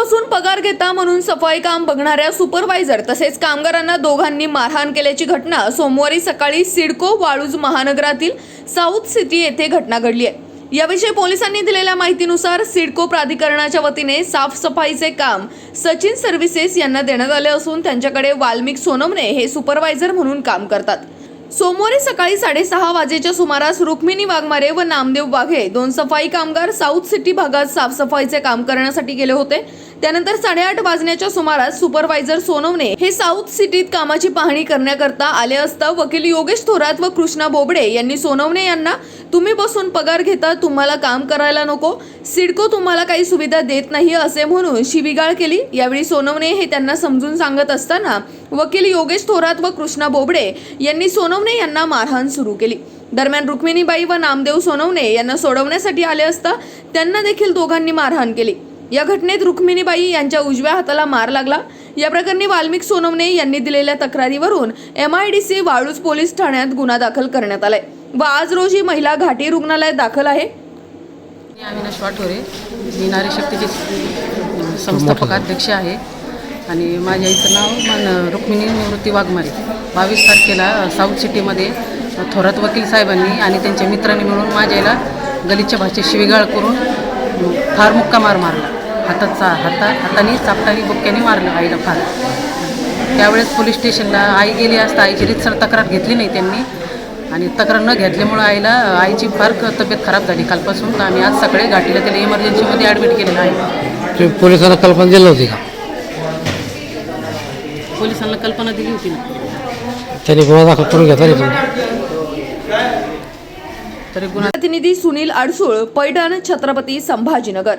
बसून पगार घेता म्हणून सफाई काम बघणाऱ्या सुपरवायझर तसेच कामगारांना दोघांनी मारहाण केल्याची घटना सोमवारी सकाळी सिडको वाळूज महानगरातील साऊथ सिटी येथे घटना घडली आहे। याविषयी पोलिसांनी दिलेल्या माहितीनुसार सिडको प्राधिकरणाच्या वतीने साफसफाईचे काम सचिन सर्व्हिसेस यांना देण्यात आले असून त्यांच्याकडे वाल्मिक सोनवणे हे सुपरवायझर म्हणून काम करतात। सोमवारी सकाळी 6:30 वाजेच्या सुमारास रुक्मिणी वाघमारे व नामदेव वाघे दोन सफाई कामगार साऊथ सिटी भागात साफसफाईचे काम करण्यासाठी गेले होते। त्यानंतर 8:30 वाजण्याच्या सुमारास सुपरवायझर सोनवणे हे साऊथ सिटीत कामाची पाहणी करण्याकरता आले असता वकील योगेश थोरात व कृष्णा बोबडे यांनी सोनवणे यांना तुम्ही बसून पगार घेता, तुम्हाला काम करायला नको, सिडको तुम्हाला काही सुविधा देत नाही असे म्हणून शिवीगाळ केली। यावेळी सोनवणे हे त्यांना समजून सांगत असताना वकील योगेश थोरात व कृष्णा बोबडे यांनी सोनवणे यांना मारहाण सुरू केली। दरम्यान रुक्मिणीबाई व नामदेव सोनवणे यांना सोडवण्यासाठी आले असता त्यांना देखील दोघांनी मारहाण केली। या घटनेत रुक्मिणीबाई यांच्या उजव्या हाताला मार लागला। या प्रकरणी वाल्मिक सोनवणे यांनी दिलेल्या तक्रारीवरून MIDC वाळूज पोलीस ठाण्यात गुन्हा दाखल करण्यात आलाय व आज रोजी महिला घाटी रुग्णालयात दाखल आहे। अविनाश वाटोरे, मी नारी शक्तीचे संस्थापक अध्यक्ष आहे आणि माझ्या आईचं नाव रुक्मिणी निवृत्ती वाघमारे। 22 तारखेला साऊथ सिटीमध्ये थोरात वकील साहेबांनी आणि त्यांच्या मित्रांनी मिळून माझ्या आईला गलिच्छ भाषेत शिवीगाळ करून फार मुक्का मार मारला। हाताने चापटाने बुक्क्याने मारलं आईला फार। त्यावेळेस पोलीस स्टेशनला आई गेली असता आईची रीतसर तक्रार घेतली नाही त्यांनी आणि तक्रार न घेतल्यामुळं आईची फार तब्येत खराब झाली कालपासून। तर आम्ही आज सकाळी घाटीला त्याला इमर्जन्सीमध्ये ॲडमिट केलेलं आहे। पोलिसांना कल्पना दिली होती का? पोलिसांना कल्पना दिली होती ना, त्यांनी गुन्हा दाखल करून घेतला तरी गुन्हा प्रतिनिधी सुनील आडसूळ, पैठण, छत्रपती संभाजीनगर।